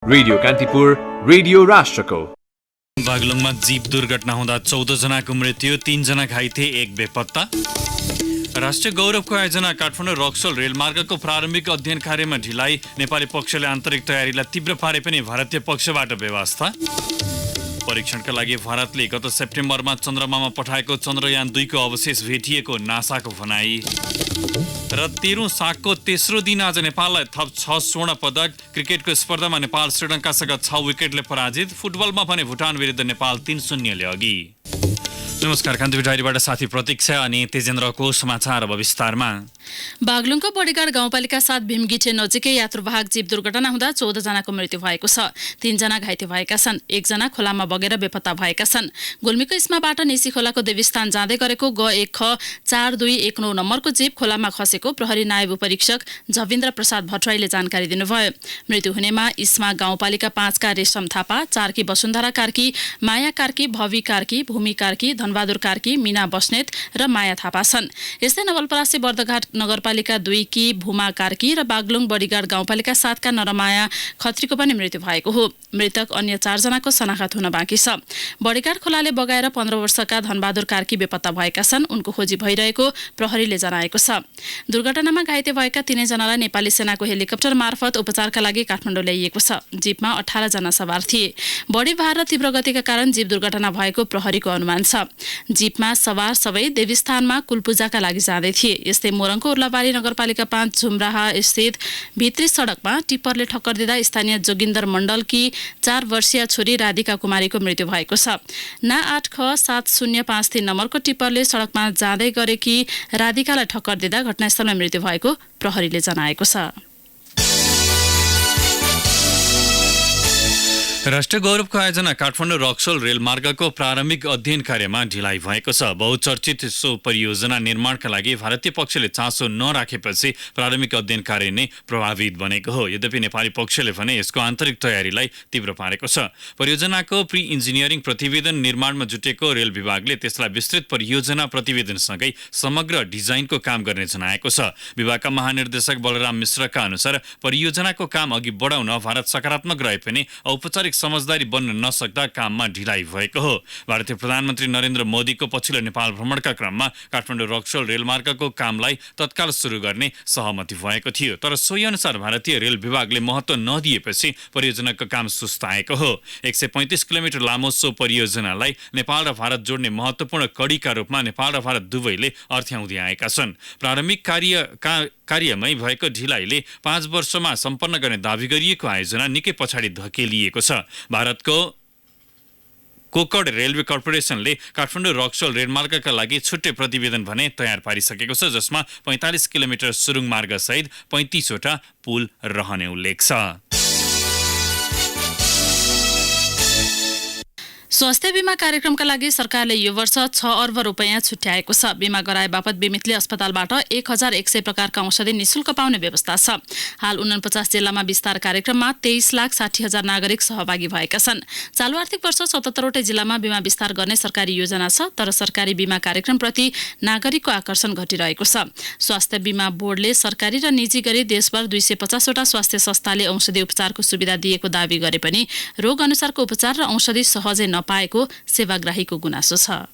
Radio Kantipur, radio राष्ट्रको। बागलुङमा jeep दुर्घटना हुँदा 14 जनाको मृत्यु, 3 जना घाइते, 1 बेपत्ता। राष्ट्रिय गौरवको आयोजना काठमाडौँ रक्सोल रेलमार्गको प्रारम्भिक अध्ययन कार्यमा ढिलाइ, नेपाली पक्षले आन्तरिक तयारीलाई तीव्र पारे पनि भारतीय पक्षबाट व्यवस्था। परीक्षणका लागि भारतले गत सेप्टेम्बरमा चन्द्रमामा पठाएको चन्द्रयान 2 को अवशेष भेटिएको नासाको भनाई। र 13औं सागको तेस्रो दिन आज नेपाललाई थप 6 स्वर्ण पदक। क्रिकेटको स्पर्धामा नेपाल श्रीलङ्कासँग 6 विकेटले पराजित। फुटबलमा भने भुटान विरुद्ध नेपाल 3-0 ले अघि। नमस्कार, कान्तिपुर डायरीबाट साथी प्रतीक्षा अनि तेजेन्द्रको समाचार अब विस्तारमा। बागलुङको बडीगाड गाउँपालिका 7 भीमगिठे नजिकै यात्रुवाहक जीप दुर्घटना हुँदा 14 जनाको मृत्यु भएको छ। 3 जना घाइते भएका छन्। 1 जना खोलामा बगेर बेपत्ता भएका छन्। गुल्मीको इस्माबाट निसी खोलाको देवीस्थान जाँदै गरेको ग1 ख 4219 नम्बरको जीप खोलामा खसेको प्रहरी नायब उपरीक्षक झविन्द्र प्रसाद भट्टराईले जानकारी दिनुभयो। मृत्यु हुनेमा इस्मा गाउँपालिका 5 का रेशम थापा, 4 की वसुन्धरा कार्की, माया कार्की, भवी कार्की, भूमि कार्की, धनबहादुर कार्की, मीना बस्नेत र माया थापा छन्। यस्तै नवलपरासी बर्दघाट नगरपालिका 2 की भूमा कार्की र बागलुङ बडीगाड गाउँपालिका 7 का नरमाया खत्रीको पनि मृत्यु भएको हो। मृतक अन्य 4 जनाको शनाखत हुन बाँकी छ। बडीगाड खोलाले बगाएर 15 वर्षका धनबहादुर कार्की बेपत्ता भएका छन्। उनको खोजी भइरहेको प्रहरीले जनाएको छ। दुर्घटनामा घाइते भएका 3 जनालाई नेपाली सेनाको हेलिकप्टर मार्फत उपचारका लागि काठमाडौँ ल्याइएको छ। जीपमा 18 जना सवार थिए। बढी भार र तीव्र गतिका कारण जीप दुर्घटना भएको प्रहरीको अनुमान छ। जीपमा सवार सबै देवीस्थानमा कुलपूजाका लागि जाँदै थिए। यस्तै मोरङको उर्लाबारी नगरपालिका 5 झुमराहा स्थित भित्री सडकमा टिप्परले ठक्कर दिँदा स्थानीय जोगिन्दर मण्डलकी 4 वर्षीय छोरी राधिका कुमारीको मृत्यु भएको छ। ना 8 ख 7053 नम्बरको टिप्परले सडकमा जाँदै गरेकी राधिकालाई ठक्कर दिँदा घटनास्थलमा मृत्यु भएको प्रहरीले जनाएको छ। राष्ट्रिय गौरवको आयोजना काठमाडौँ रक्सोल रेलमार्गको प्रारम्भिक अध्ययन कार्यमा ढिलाइ भएको छ। बहुचर्चित सो परियोजना निर्माणका लागि भारतीय पक्षले चासो नराखेपछि प्रारम्भिक अध्ययन कार्य नै प्रभावित बनेको हो। यद्यपि नेपाली पक्षले भने यसको आन्तरिक तयारीलाई तीव्र पारेको छ। परियोजनाको प्री इन्जिनियरिङ प्रतिवेदन निर्माणमा जुटेको रेल विभागले त्यसलाई विस्तृत परियोजना प्रतिवेदनसँगै समग्र डिजाइनको काम गर्ने जनाएको छ। विभागका महानिर्देशक बलराम मिश्रका अनुसार परियोजनाको काम अघि बढाउन भारत सकारात्मक रहे पनि औपचारिक समझदारी बन्न नसक्दा काममा ढिलाइ भएको हो। भारतीय प्रधानमन्त्री नरेन्द्र मोदीको पछिल्लो नेपाल भ्रमणका क्रममा काठमाडौँ रक्सोल रेलमार्गको कामलाई तत्काल सुरु गर्ने सहमति भएको थियो। तर सोही अनुसार भारतीय रेल विभागले महत्त्व नदिएपछि परियोजनाको काम सुस्ताएको हो। 135 किलोमिटर लामो सो परियोजनालाई नेपाल र भारत जोड्ने महत्त्वपूर्ण कडीका रूपमा नेपाल र भारत दुवैले अर्थ्याउँदै आएका छन्। प्रारम्भिक कार्यमै भएको ढिलाइले 5 वर्षमा सम्पन्न गर्ने दावी गरिएको आयोजना निकै पछाडि धकेलिएको छ। भारतको कोकड रेलवे कर्पोरेसनले काठमाडौँ रक्सोल रेलमार्गका लागि छुट्टै प्रतिवेदन भने तयार पारिसकेको छ, जसमा 45 किलोमिटर सुरुङ मार्गसहित 35 वटा पुल रहने उल्लेख छ। स्वास्थ्य बीमा कार्यक्रमका लागि सरकारले यो वर्ष 6 अर्ब रुपैयाँ छुट्याएको छ। बीमा गराए बापत बिमितले अस्पतालबाट 1100 प्रकारका औषधि निशुल्क पाउने व्यवस्था छ। हाल 49 जिल्लामा विस्तार कार्यक्रममा 23,60,000 नागरिक सहभागी भएका छन्। चालु आर्थिक वर्ष 77 वटै जिल्लामा बीमा विस्तार गर्ने सरकारी योजना छ। तर सरकारी बीमा कार्यक्रमप्रति नागरिकको आकर्षण घटिरहेको छ। स्वास्थ्य बीमा बोर्डले सरकारी र निजी गरी देशभर 250 वटा स्वास्थ्य संस्थाले औषधि उपचारको सुविधा दिएको दावी गरे पनि रोग अनुसारको उपचार र औषधि सहजै नपाएको सेवाग्राहीको गुनासो छ।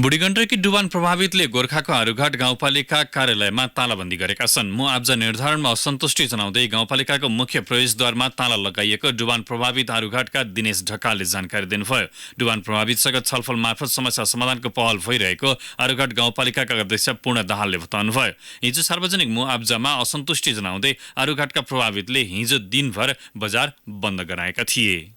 बुढीगण्डकी डुबान प्रभावितले गोर्खाको आरुघाट गाउँपालिका कार्यालयमा तालाबन्दी गरेका छन्। मुआब्जा निर्धारणमा असन्तुष्टि जनाउँदै गाउँपालिकाको मुख्य प्रवेशद्वारमा ताला लगाइएको डुबान प्रभावित आरुघाटका दिनेश ढकालले जानकारी दिनुभयो। डुबान प्रभावितसँग छलफल मार्फत समस्या समाधानको पहल भइरहेको आरुघाट गाउँपालिकाका अध्यक्ष पूर्ण दाहालले बताउनुभयो। हिजो सार्वजनिक मुआब्जामा असन्तुष्टि जनाउँदै आरुघाटका प्रभावितले हिजो दिनभर बजार बन्द गराएका थिए।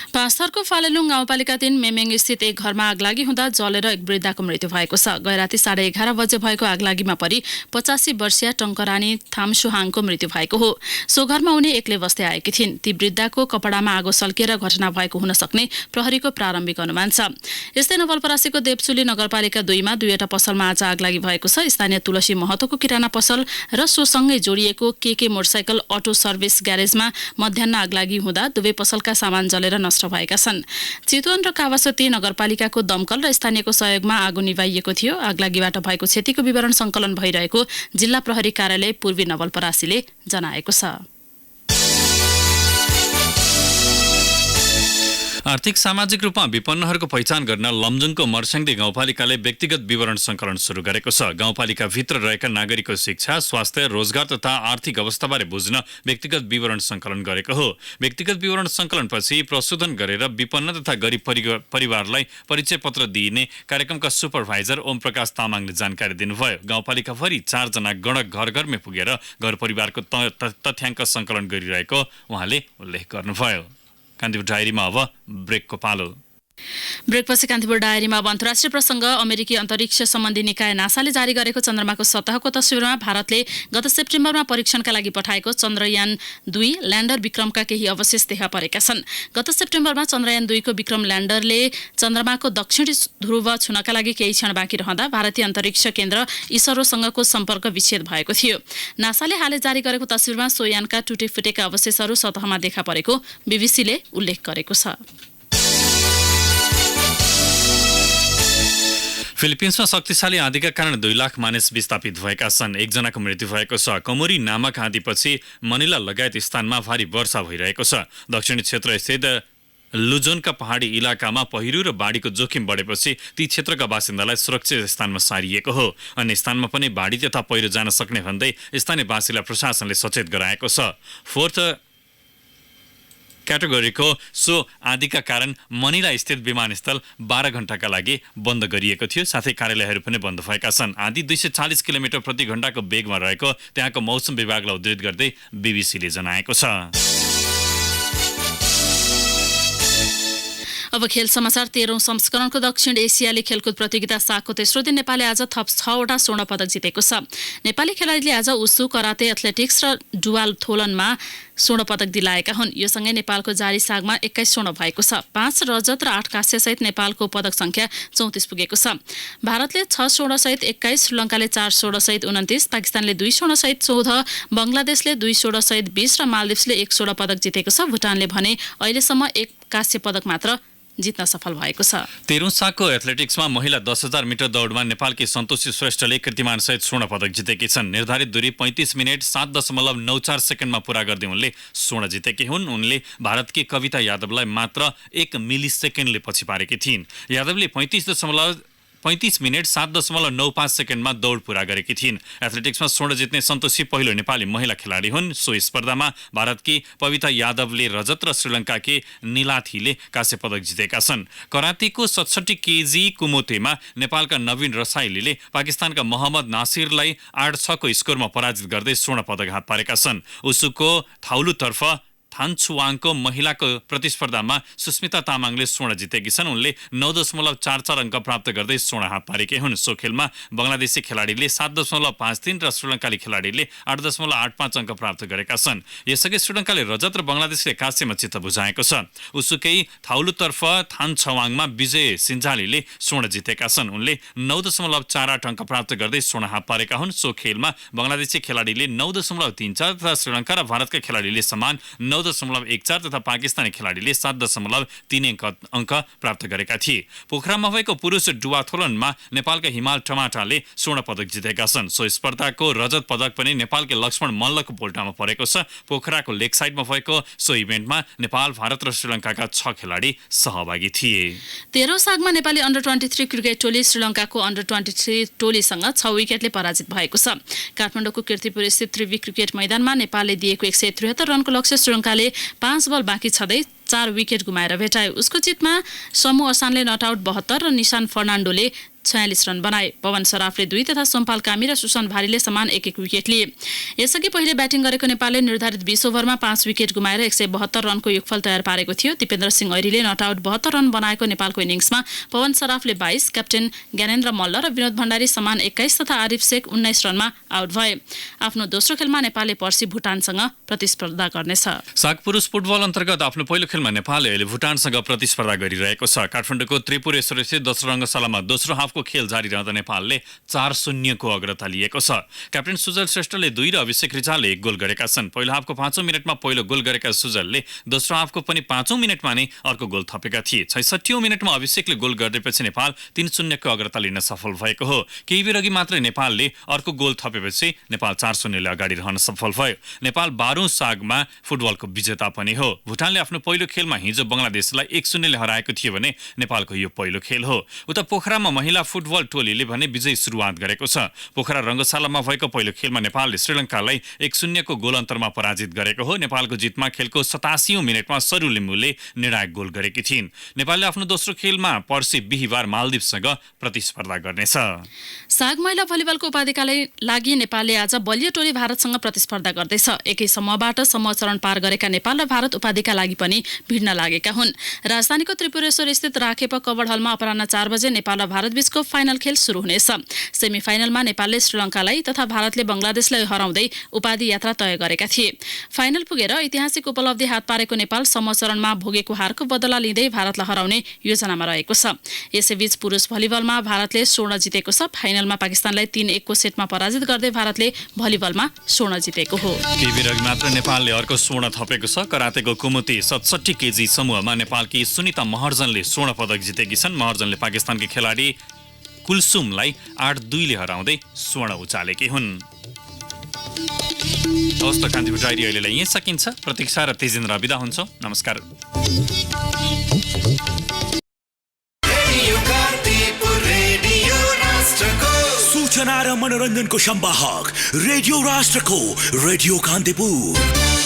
पाँचथरको फालेलुङ गाउँपालिका 3 मेमेङ स्थित एक घरमा आगलागी हुँदा जलेर एक वृद्धाको मृत्यु भएको छ। गैराती 11:30 बजे भएको आगलागीमा परि 85 वर्षीय टङ्करानी थामसुहाङको मृत्यु भएको हो। सो घरमा उनी एक्लै बस्दै आएकी थिइन्। ती वृद्धाको कपडामा आगो सल्किएर घटना भएको हुन सक्ने प्रहरीको प्रारम्भिक अनुमान छ। यस्तै नवलपरासीको देवचुली नगरपालिका 2 मा 2 वटा पसलमा आज आगलागी भएको छ। स्थानीय तुलसी महतोको किराना पसल र सोसँगै जोडिएको केके मोटरसाइकल अटो सर्भिस ग्यारेजमा मध्याह्न आगलागी हुँदा दुवै पसलका सामान जलेर नष्ट भएका छन्। चितवन र कावासोती नगरपालिकाको दमकल र स्थानीयको सहयोगमा आगो निभाइएको थियो। आगलागीबाट भएको क्षतिको विवरण सङ्कलन भइरहेको जिल्ला प्रहरी कार्यालय पूर्वी नवलपरासीले जनाएको छ। आर्थिक सामाजिक रूपमा विपन्नहरूको पहिचान गर्न लमजुङको मर्स्याङदी गाउँपालिकाले व्यक्तिगत विवरण सङ्कलन सुरु गरेको छ। गाउँपालिकाभित्र रहेका नागरिकको शिक्षा, स्वास्थ्य, रोजगार तथा आर्थिक अवस्थाबारे बुझ्न व्यक्तिगत विवरण सङ्कलन गरेको हो। व्यक्तिगत विवरण सङ्कलनपछि प्रशोधन गरेर विपन्न तथा गरिब परिवारलाई परिचय पत्र दिइने कार्यक्रमका सुपरभाइजर ओम प्रकाश तामाङले जानकारी दिनुभयो। गाउँपालिकाभरि 4 जना गणक घर घरमै पुगेर घर परिवारको तथ्याङ्क सङ्कलन गरिरहेको उहाँले उल्लेख गर्नुभयो। कान्तिपुर डायरीमा अब ब्रेकको पालो। ब्रेकपछि कान्तिपुर डायरीमा अब अन्तर्राष्ट्रिय प्रसङ्ग। अमेरिकी अन्तरिक्ष सम्बन्धी निकाय नासाले जारी गरेको चन्द्रमाको सतहको तस्विरमा भारतले गत सेप्टेम्बरमा परीक्षणका लागि पठाएको चन्द्रयान-2 ल्यान्डर विक्रमका केही अवशेष देखा परेका छन्। गत सेप्टेम्बरमा चन्द्रयान-2 को विक्रम ल्यान्डरले चन्द्रमाको दक्षिणी ध्रुव छुनका लागि केही क्षण बाँकी रहँदा भारतीय अन्तरिक्ष केन्द्र इसरोसँगको सम्पर्क विच्छेद भएको थियो। नासाले हालै जारी गरेको तस्विरमा सो यानका टुटेफुटेका अवशेषहरू सतहमा देखा परेको बीबीसीले उल्लेख गरेको छ। फिलिपिन्समा शक्तिशाली आँधीका कारण 2 लाख मानिस विस्थापित भएका छन्। 1 जनाको मृत्यु भएको छ। कमोरी नामक आँधीपछि मनिला लगायत स्थानमा भारी वर्षा भइरहेको छ। दक्षिणी क्षेत्र स्थित लुजोनका पहाडी इलाकामा पहिरो र बाढीको जोखिम बढेपछि ती क्षेत्रका बासिन्दालाई सुरक्षित स्थानमा सारिएको हो। अन्य स्थानमा पनि बाढी तथा पहिरो जान सक्ने भन्दै स्थानीयवासीलाई प्रशासनले सचेत गराएको छ। 4th क्याटेगोरीको सो आँधीका कारण मनिला स्थित विमानस्थल 12 घण्टाका लागि बन्द गरिएको थियो। साथै कार्यालयहरू पनि बन्द भएका छन्। आँधी 240 किलोमिटर प्रति घण्टाको वेगमा रहेको त्यहाँको मौसम विभागलाई उद्धृत गर्दै बीबीसीले जनाएको छ। अब खेल समाचार। 13औं संस्करणको दक्षिण एसियाली खेलकुद प्रतियोगिता सागको तेस्रो दिन नेपालले आज थप 6वटा स्वर्ण पदक जितेको छ। नेपाली खेलाडीले आज उसु, कराते, एथलेटिक्स र डुवालथोलनमा स्वर्ण पदक दिलाएका हुन्। यो सँगै नेपालको जारी सागमा 21 स्वर्ण भएको छ। 5 रजत र 8 काँस्यसहित नेपालको पदक संख्या 34 पुगेको छ। भारतले 6 स्वर्णसहित 21, श्रीलङ्काले 4 स्वर्णसहित 29, पाकिस्तानले 2 स्वर्णसहित 14, बङ्गलादेशले 2 स्वर्णसहित 20 र मालदिप्सले 1 स्वर्ण पदक जितेको छ। भुटानले भने अहिलेसम्म 1 काँस्य पदक मात्र जित्न सफल भएको छ। 13औं सागको एथलेटिक्समा महिला 10,000 मिटर दौडमा नेपालकी सन्तोषी श्रेष्ठले कीर्तिमानसहित स्वर्ण पदक जितेकी छन्। निर्धारित दूरी 35 मिनेट 7.94 सेकेन्डमा पूरा गर्दै उनले स्वर्ण जितेकी हुन्। उनले भारतकी कविता यादवलाई मात्र 1 मिली सेकेन्डले पछि पारेकी थिइन्। यादवले 35 मिनेट 7.95 सेकेन्डमा दौड पूरा गरेकी थिइन्। एथलेटिक्समा स्वर्ण जित्ने सन्तोषी पहिलो नेपाली महिला खेलाडी हुन्। सो स्पर्धामा भारतकी पविता यादवले रजत र श्रीलङ्काकी निलाथीले काँस्य पदक जितेका छन्। करातेको 67 केजी कुमोतेमा नेपालका नवीन रसाइलीले पाकिस्तानका मोहम्मद नासिरलाई 8-6 को स्कोरमा पराजित गर्दै स्वर्ण पदक हात पारेका छन्। उसुको थाउलुतर्फ थानछुवाङको महिलाको प्रतिस्पर्धामा सुस्मिता तामाङले स्वर्ण जितेकी छन्। उनले 9.44 अङ्क प्राप्त गर्दै स्वर्ण हात पारेकी हुन्। सो खेलमा बङ्गलादेशी खेलाडीले 7.53 र श्रीलङ्काली खेलाडीले 8.85 अङ्क प्राप्त गरेका छन्। यसअघि श्रीलङ्काले रजत र बङ्गलादेशले काँस्यमा चित्त बुझाएको छ। उसुकै थाउलुतर्फ थानछवाङमा विजय सिन्जालीले स्वर्ण जितेका छन्। उनले 9.48 अङ्क प्राप्त गर्दै स्वर्ण हात पारेका हुन्। सो खेलमा बङ्गलादेशी खेलाडीले 9.34 तथा श्रीलङ्का र भारतका खेलाडीले समान 9.14 तथा पाकिस्तानी खेलाडीले 7.3 अङ्क प्राप्त गरेका थिए। पोखरामा भएको पुरुष डुवाथोलनमा नेपालका हिमाल टमाटाले स्वर्ण पदक जितेका छन्। सो स्पर्धाको रजत पदक पनि नेपालकै लक्ष्मण मल्लको पोल्टामा परेको छ। पोखराको लेक साइडमा भएको सो इभेन्टमा नेपाल, भारत र श्रीलङ्काका 6 खेलाडी सहभागी थिए। 13औं सागमा नेपाली अन्डर 23 क्रिकेट टोली श्रीलङ्काको अन्डर 23 टोलीसँग 6 विकेटले पराजित भएको छ। काठमाडौँको कीर्तिपुर स्थित त्रिवी क्रिकेट मैदानमा नेपालले दिएको 173 रनको लक्ष्य श्रीलङ्काले 5 बल बाँकी छँदै 4 विकेट गुमाएर भेटायो। उसको जितमा समू असानले नट आउट 72 र निशान फर्नान्डोले 46 रन बनाए। पवन सराफले 2 तथा सोमपाल कामी र सुशान्त भारीले समान 1-1 विकेट लिए। यसअघि पहिले ब्याटिङ गरेको नेपालले निर्धारित 20 ओभरमा 5 विकेट गुमाएर 172 रनको योगफल तयार पारेको थियो। दिपेन्द्र सिंह ऐरीले नट आउट 72 रन बनाएको नेपालको इनिङ्समा पवन सराफले 22, क्याप्टेन ज्ञानेन्द्र मल्ल र विनोद भण्डारी समान 21 तथा आरिफ शेख 19 रनमा आउट भए। आफ्नो दोस्रो खेलमा नेपालले पर्सि भुटानसँग प्रतिस्पर्धा गर्नेछ। साग पुरुष फुटबल अन्तर्गत आफ्नो पहिलो खेलमा नेपालले अहिले भुटानसँग प्रतिस्पर्धा गरिरहेको छ। काठमाडौँको त्रिपुरेश्वर स्थित दोस्रो रङ्गशालामा दोस्रो हाफको हाफको खेल जारी रहँदा नेपालले 4-0 को अग्रता लिएको छ। क्याप्टेन सुजल श्रेष्ठले 2 र अभिषेक रिजालले 1 गोल गरेका छन्। पहिलो हाफको 5औं मिनेटमा पहिलो गोल गरेका सुजलले दोस्रो हाफको पनि 5औं मिनेटमा नै अर्को गोल थपेका थिए। 66औं मिनेटमा अभिषेकले गोल गरेपछि नेपाल 3-0 को अग्रता लिन सफल भएको हो। केही बेर अघि मात्रै नेपालले अर्को गोल थपेपछि नेपाल 4-0 ले अगाडि रहन सफल भयो। नेपाल 12औं सागमा फुटबलको विजेता पनि हो। भुटानले आफ्नो पहिलो खेलमा हिजो बंगलादेशलाई 1-0 ले हराएको थियो भने नेपालको यो पहिलो खेल हो। उता पोखरामा महिला फुटबल टोलीले भने विजयी सुरुवात गरेको छ। पोखरा रंगशालामा भएको पहिलो खेलमा नेपालले श्रीलङ्कालाई 1-0 को गोल अन्तरमा पराजित गरेको हो। नेपालको जितमा खेलको 87औं मिनेटमा सरु लिम्बुले निर्णायक गोल गरेकी थिइन्। नेपालले आफ्नो दोस्रो खेलमा पर्सि बिहीबार मालदिप्ससँग प्रतिस्पर्धा गर्नेछ। साग महिला भलिबलको उपाधिका लागि नेपालले आज बलियो टोली भारतसँग प्रतिस्पर्धा गर्दैछ। एकै समूहबाट समूह चरण पार गरेका नेपाल र भारत उपाधिका लागि पनि भिड्न लागेका हुन्। राजधानीको त्रिपुरेश्वर स्थित राखेप कवड हलमा अपराह्न 4 बजे नेपाल र भारत बीचको फाइनल खेल सुरु हुनेछ। सेमी फाइनलमा नेपालले श्रीलङ्कालाई तथा भारतले बंगलादेशलाई हराउँदै उपाधि यात्रा तय गरेका थिए। फाइनल पुगेर ऐतिहासिक उपलब्धि हात पारेको नेपाल समूह चरणमा भोगेको हारको बदला लिँदै भारतलाई हराउने योजनामा रहेको छ। यसैबीच पुरुष भलिबलमा भारतले स्वर्ण जितेको छ। फाइनलमा पाकिस्तानलाई 3-1 को सेटमा पराजित गर्दै भारतले भलिबलमा स्वर्ण जितेको हो। केही बेर अघि मात्र नेपालले अर्को स्वर्ण थपेको छ। करातेको कुमुती 67 केजी समूहमा नेपालकी सुनिता महर्जनले स्वर्ण पदक जितेकी छन्। महर्जनले पाकिस्तानकी खेलाडी कुलसुमलाई 8-2 ले हराउँदै स्वर्ण उचालेकी हुन्। हवस् त कान्तिपुर डायरी अहिलेलाई यहीँ सकिन्छ। प्रतीक्षा र तेजेन्द्र बिदा हुन्छ। नमस्कार। सूचना र मनोरञ्जनको संवाहक रेडियो राष्ट्रको रेडियो कान्तिपुर।